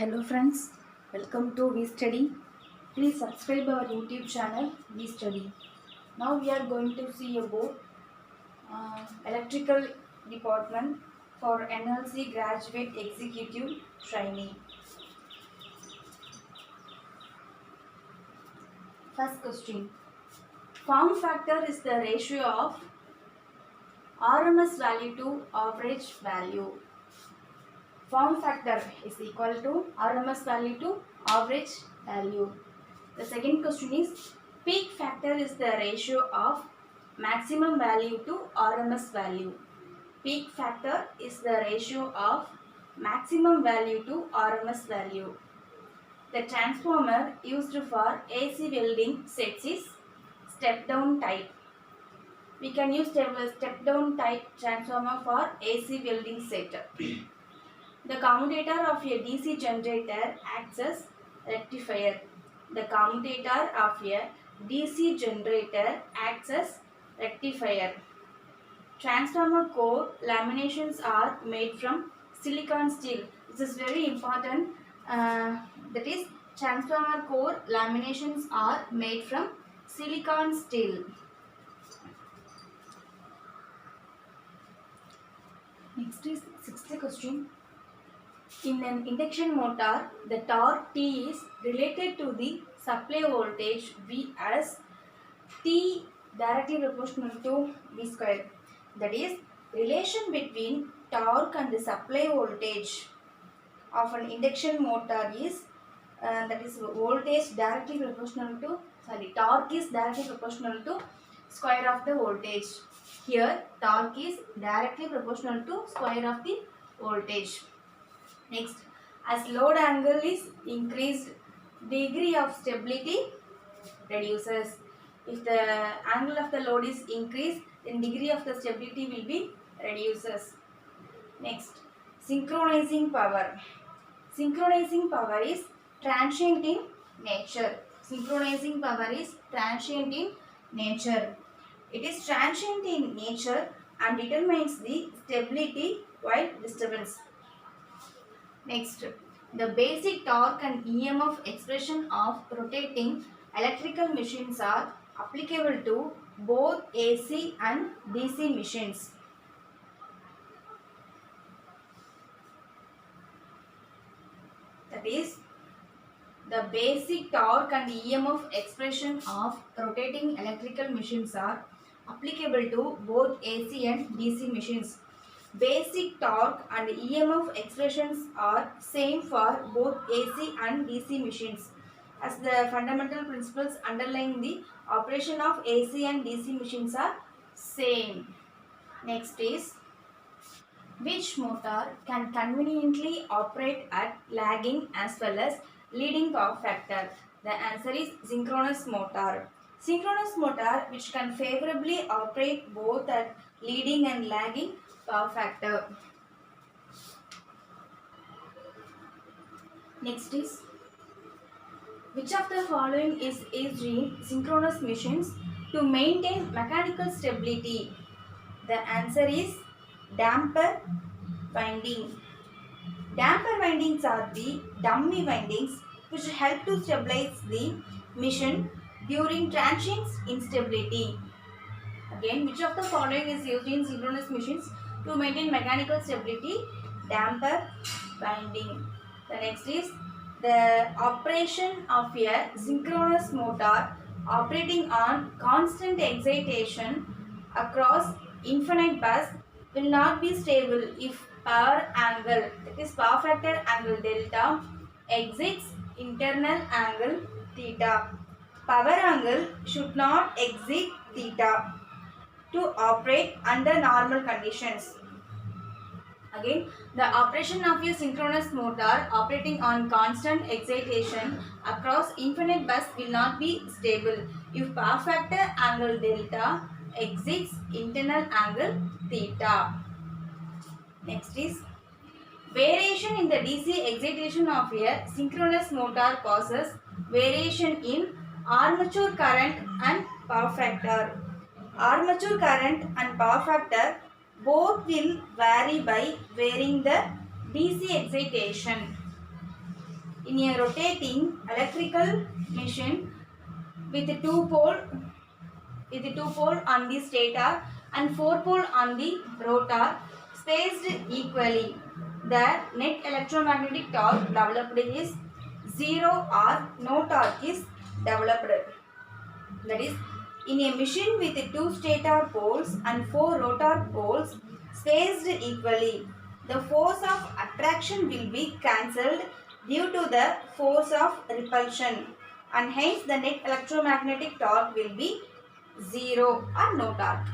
Hello friends, welcome to We Study. Please subscribe our YouTube channel We Study. Now we are going to see about electrical department for NLC graduate executive trainee. First question. Form factor is the ratio of RMS value to average value. Form factor is equal to RMS value to average value. The second question is peak factor is the ratio of maximum value to RMS value. Peak factor is the ratio of maximum value to RMS value. The transformer used for AC welding sets is step down type. We can use step down type transformer for AC welding set. The commutator of a DC generator acts as rectifier. The commutator of a DC generator acts as rectifier. Transformer core laminations are made from silicon steel. This is very important. That is, transformer core laminations are made from silicon steel. Next is sixth question. In an induction motor, the torque T is related to the supply voltage V as T directly proportional to V square. That is, relation between torque and the supply voltage of an induction motor is that is voltage directly proportional to torque is directly proportional to square of the voltage. Here torque is directly proportional to square of the voltage. Next, as load angle is increased, degree of stability reduces. If the angle of the load is increased, then degree of the stability will be reduces. Next, synchronizing power. Synchronizing power is transient in nature. Synchronizing power is transient in nature. It is transient in nature and determines the stability while disturbance. Next, the basic torque and EMF expression of rotating electrical machines are applicable to both AC and DC machines. That is, the basic torque and EMF expression of rotating electrical machines are applicable to both AC and DC machines. Basic torque and EMF expressions are same for both AC and DC machines, as the fundamental principles underlying the operation of AC and DC machines are same. Next is, which motor can conveniently operate at lagging as well as leading power factor? The answer is synchronous motor. Synchronous motor which can favorably operate both at leading and lagging power factor. Next is, which of the following is used in synchronous machines to maintain mechanical stability? The answer is damper winding. Damper windings are the dummy windings which help to stabilize the machine during transient instability. Again, which of the following is used in synchronous machines to maintain mechanical stability? Damper winding. The next is, the operation of a synchronous motor operating on constant excitation across infinite bus will not be stable if power angle, that is power factor angle delta, exceeds internal angle theta. Power angle should not exceed theta to operate under normal conditions. Again, the operation of a synchronous motor operating on constant excitation across infinite bus will not be stable if power factor angle delta exceeds internal angle theta. Next is, variation in the DC excitation of a synchronous motor causes variation in armature current and power factor. Armature current and power factor both will vary by varying the DC excitation. In a rotating electrical machine with two pole on the stator and four pole on the rotor spaced equally, the net electromagnetic torque developed is zero or no torque is developed. That is, in a machine with two stator poles and four rotor poles spaced equally, the force of attraction will be cancelled due to the force of repulsion, and hence the net electromagnetic torque will be zero or no torque.